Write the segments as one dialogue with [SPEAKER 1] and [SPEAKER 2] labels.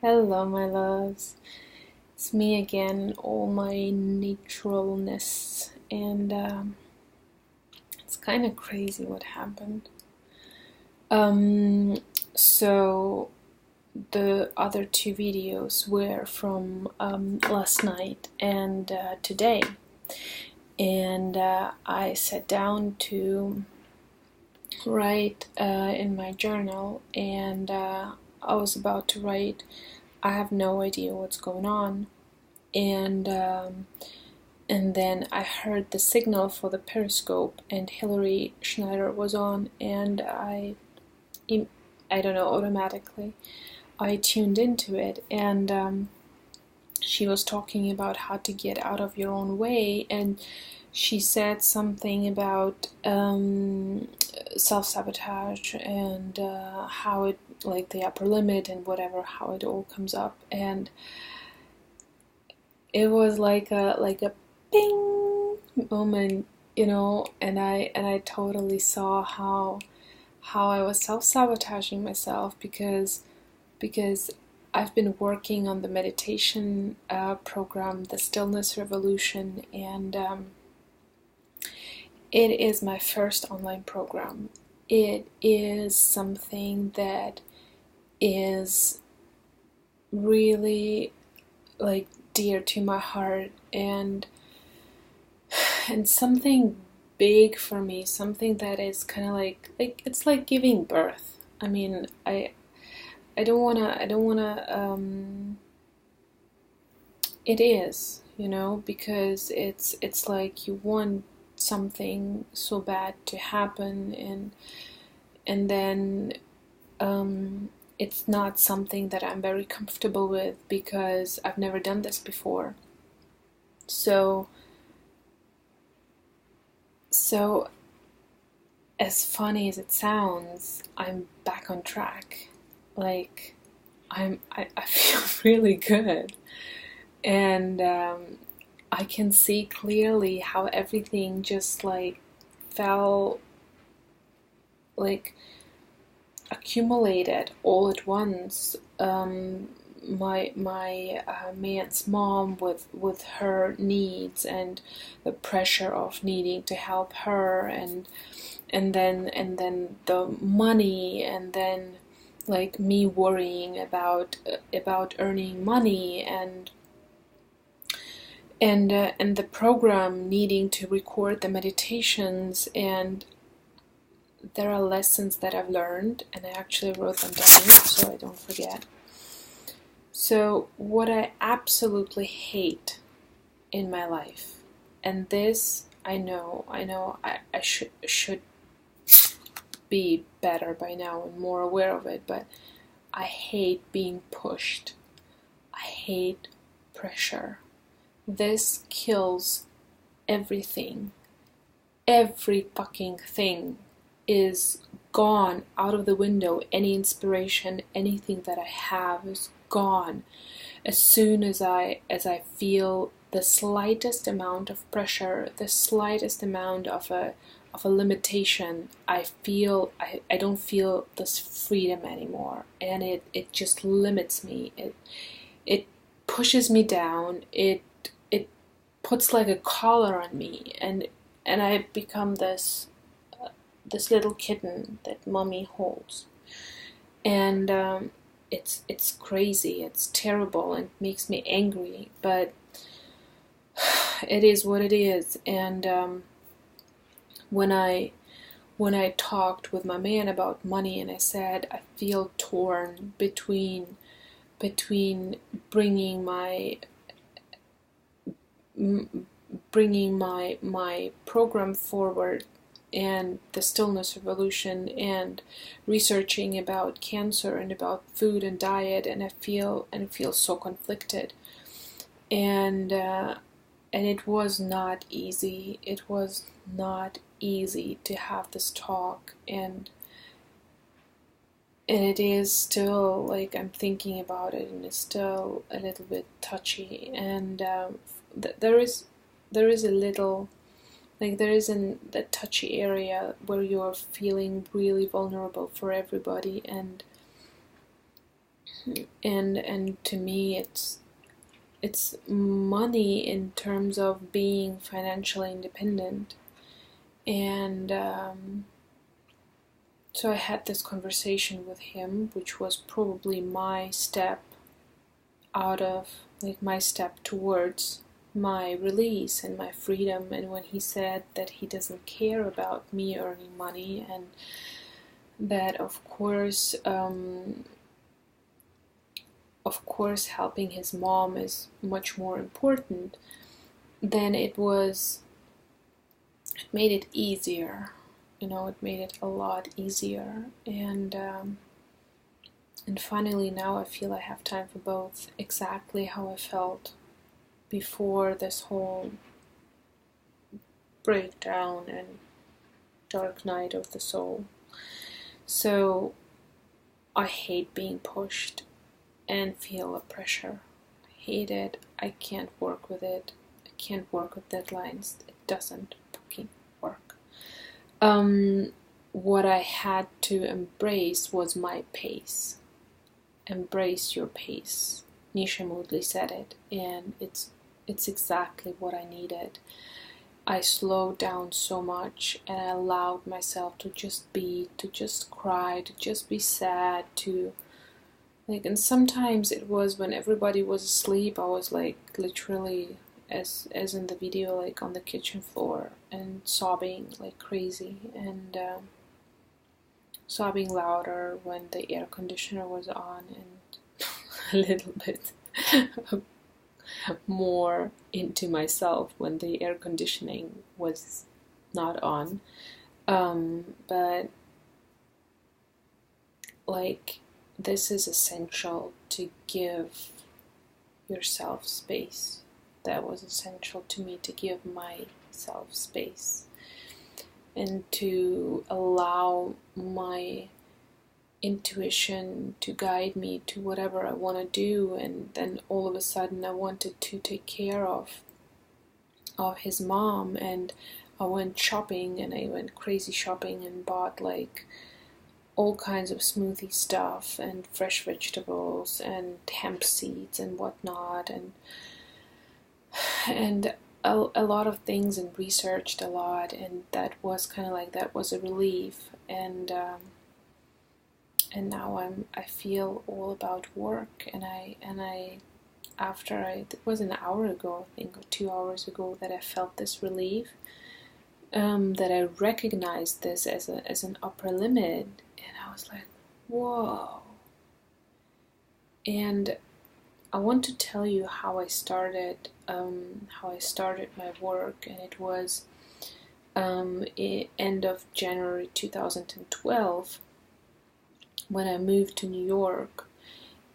[SPEAKER 1] Hello, my loves. It's me again in all my naturalness, and it's kind of crazy what happened. Um, so the other two videos were from last night and today, and I sat down to write in my journal, and I was about to write. I have no idea what's going on, and then I heard the signal for the periscope, and Hillary Schneider was on, and I don't know, automatically I tuned into it, and she was talking about how to get out of your own way, and she said something about self-sabotage and how it, like the upper limit and whatever, how it all comes up, and it was like a bing moment, and I totally saw how I was self-sabotaging myself because I've been working on the meditation program, the Stillness Revolution, and it is my first online program. It is something that is really like dear to my heart, and something big for me, something that is kind of like it's like giving birth. I mean, I don't wanna it is, because it's like you want something so bad to happen, and then it's not something that I'm very comfortable with because I've never done this before. So as funny as it sounds, I'm back on track. Like I feel really good, and I can see clearly how everything just like fell, like accumulated all at once. My man's mom with her needs and the pressure of needing to help her, and then the money, and then like me worrying about earning money, and the program needing to record the meditations, and there are lessons that I've learned, and I actually wrote them down so I don't forget. So what I absolutely hate in my life, and this I should be better by now and more aware of it, but I hate being pushed. I hate pressure. This kills everything. Every fucking thing is gone out of the window. Any inspiration, anything that I have is gone as soon as I feel the slightest amount of pressure, the slightest amount of a limitation. I don't feel this freedom anymore, and it just limits me. It pushes me down. It puts like a collar on me, and I become this little kitten that mommy holds, and it's crazy, it's terrible, and makes me angry, but it is what it is. And when I talked with my man about money, and I said I feel torn between bringing my program forward, and the Stillness Revolution, and researching about cancer and about food and diet, and I feel so conflicted, and it was not easy. It was not easy to have this talk, and it is still, like, I'm thinking about it, and it's still a little bit touchy, and there is a little, like, there is that touchy area where you're feeling really vulnerable for everybody, and and to me it's money in terms of being financially independent. And so I had this conversation with him, which was probably my step out of, like, my step towards my release and my freedom. And when he said that he doesn't care about me earning money, and that of course helping his mom is much more important, then it made it easier. It made it a lot easier. And finally now I feel I have time for both, exactly how I felt before this whole breakdown and dark night of the soul. So I hate being pushed and feel a pressure. I hate it. I can't work with it. I can't work with deadlines. It doesn't fucking work. What I had to embrace was my pace. Embrace your pace. Nisha Moodley said it, and it's exactly what I needed. I slowed down so much, and I allowed myself to just be, to just cry, to just be sad, and sometimes it was when everybody was asleep, I was literally, as in the video, on the kitchen floor and sobbing like crazy, and sobbing louder when the air conditioner was on, and a little bit more into myself when the air conditioning was not on. But this is essential, to give yourself space. That was essential to me, to give myself space and to allow my intuition to guide me to whatever I want to do. And then all of a sudden I wanted to take care of his mom, and I went shopping, and I went crazy shopping and bought all kinds of smoothie stuff and fresh vegetables and hemp seeds and whatnot, and a lot of things, and researched a lot, and that was that was a relief. And now I feel all about work, and I it was an hour ago, I think, or 2 hours ago, that I felt this relief, that I recognized this as an upper limit, and I was like, whoa. And I want to tell you how I started my work, and it was end of January 2012 when I moved to New York.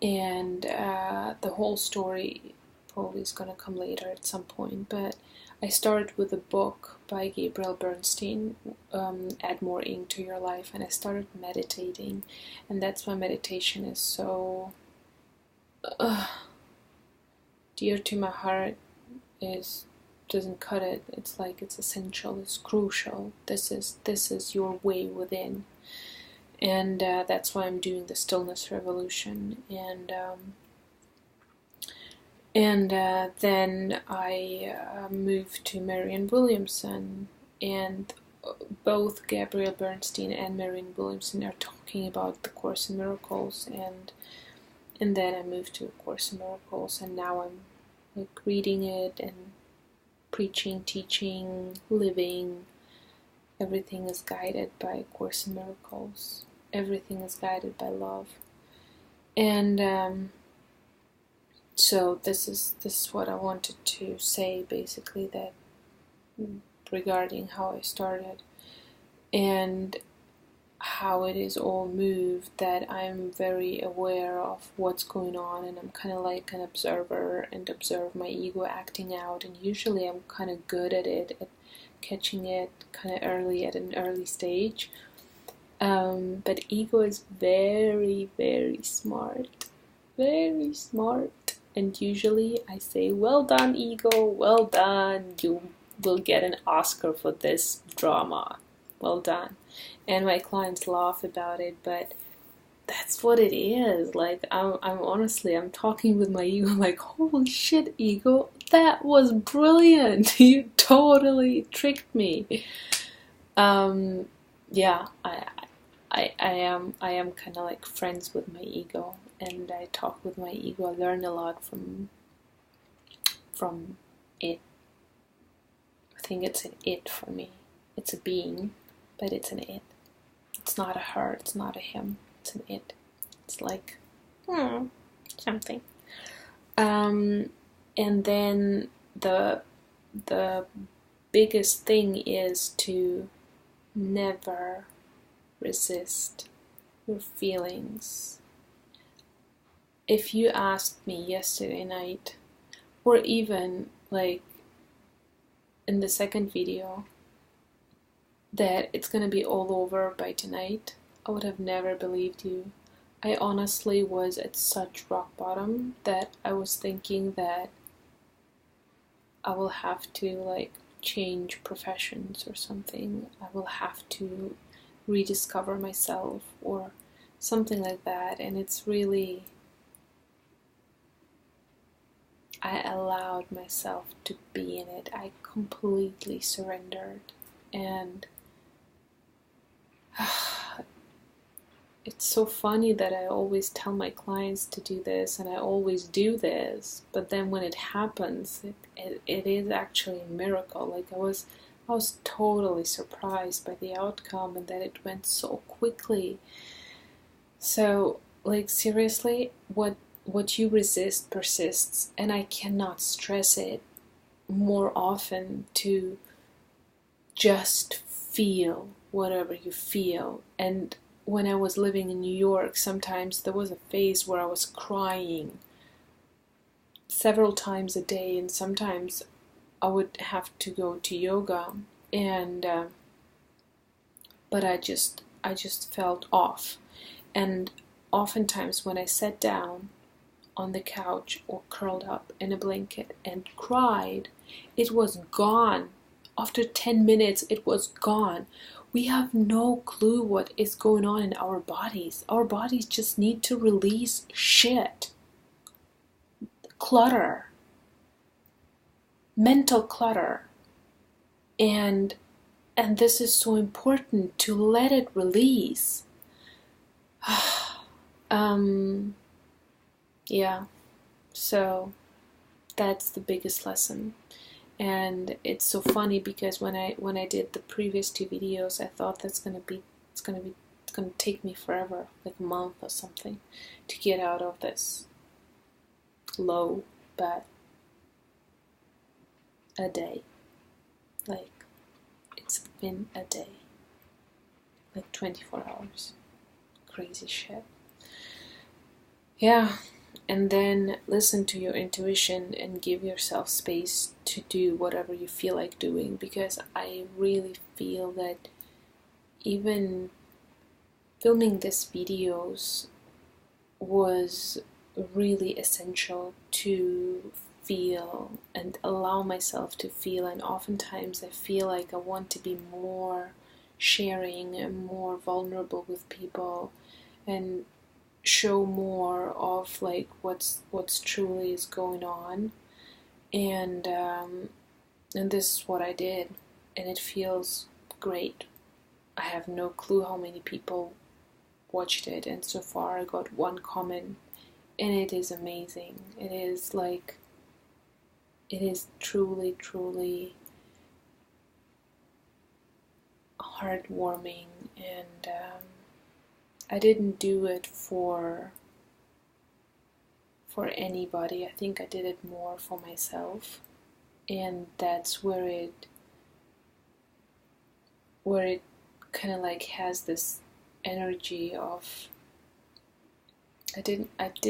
[SPEAKER 1] And the whole story probably is going to come later at some point, but I started with a book by Gabrielle Bernstein, Add More Ink to Your Life, and I started meditating, and that's why meditation is so dear to my heart. Doesn't cut it. It's it's essential, it's crucial. This is your way within. And that's why I'm doing the Stillness Revolution. And then I moved to Marianne Williamson, and both Gabrielle Bernstein and Marianne Williamson are talking about the Course in Miracles, and then I moved to A Course in Miracles, and now I'm reading it and preaching, teaching, living. Everything is guided by A Course in Miracles. Everything is guided by love. And so this is what I wanted to say, basically, that regarding how I started and how it is all moved, that I'm very aware of what's going on, and I'm kind of like an observer and observe my ego acting out, and usually I'm kind of good at it, at catching it kind of early, at an early stage. But ego is very, very smart. Very smart. And usually I say, well done, ego, well done. You will get an Oscar for this drama. Well done. And my clients laugh about it, but that's what it is. Like, I'm honestly, I'm talking with my ego, like, holy shit, ego, that was brilliant. You totally tricked me. Yeah, I am kind of like friends with my ego, and I talk with my ego. I learn a lot from it. I think it's an it for me. It's a being, but it's an it. It's not a her, it's not a him, it's an it. It's like, something. And then the biggest thing is to never resist your feelings. If you asked me yesterday night, or even like in the second video, that it's gonna be all over by tonight, I would have never believed you. I honestly was at such rock bottom that I was thinking that I will have to like change professions or something. I will have to rediscover myself or something like that. And it's really, I allowed myself to be in it. I completely surrendered. And it's so funny that I always tell my clients to do this, and I always do this, but then when it happens, it is actually a miracle. Like I was totally surprised by the outcome and that it went so quickly. So, like, seriously, what you resist persists, and I cannot stress it more often to just feel whatever you feel. And when I was living in New York, sometimes there was a phase where I was crying several times a day, and sometimes I would have to go to yoga, and but I just felt off. And oftentimes when I sat down on the couch or curled up in a blanket and cried, it was gone. After 10 minutes, it was gone. We have no clue what is going on in our bodies. Our bodies just need to release shit. Clutter. Mental clutter. And this is so important, to let it release. Yeah. So that's the biggest lesson. And it's so funny because when I did the previous two videos, I thought it's gonna take me forever, like a month or something, to get out of this low, but a day. Like, it's been a day. Like 24 hours. Crazy shit. Yeah. And then listen to your intuition and give yourself space to do whatever you feel like doing, because I really feel that even filming these videos was really essential to feel and allow myself to feel. And oftentimes I feel like I want to be more sharing and more vulnerable with people and show more of like what's truly is going on, and this is what I did, and it feels great. I have no clue how many people watched it, and so far I got one comment, and it is amazing. It is like, it is truly heartwarming, and I didn't do it for anybody. I think I did it more for myself, and that's where it kind of like has this energy of, I did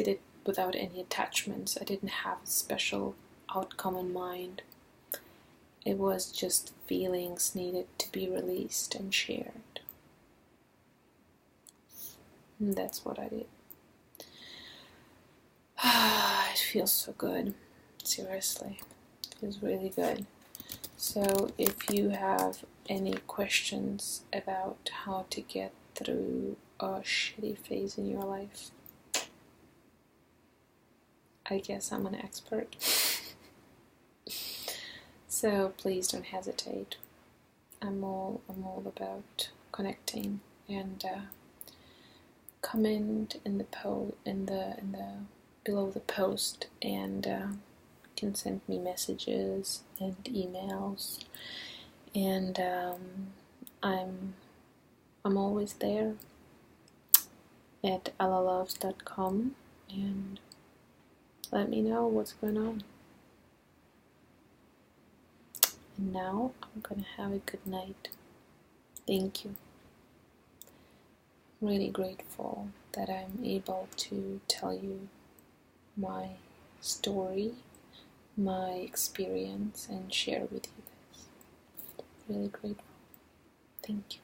[SPEAKER 1] it without any attachments. I didn't have a special outcome in mind. It was just feelings needed to be released and shared. And that's what I did. It feels so good. Seriously. It feels really good. So if you have any questions about how to get through a shitty phase in your life, I guess I'm an expert. So please don't hesitate. I'm all about connecting, and comment in the below the post, and can send me messages and emails, and I'm always there at allaloves.com, and let me know what's going on. And now I'm gonna have a good night. Thank you. Really grateful that I'm able to tell you my story, my experience, and share with you this. Really grateful. Thank you.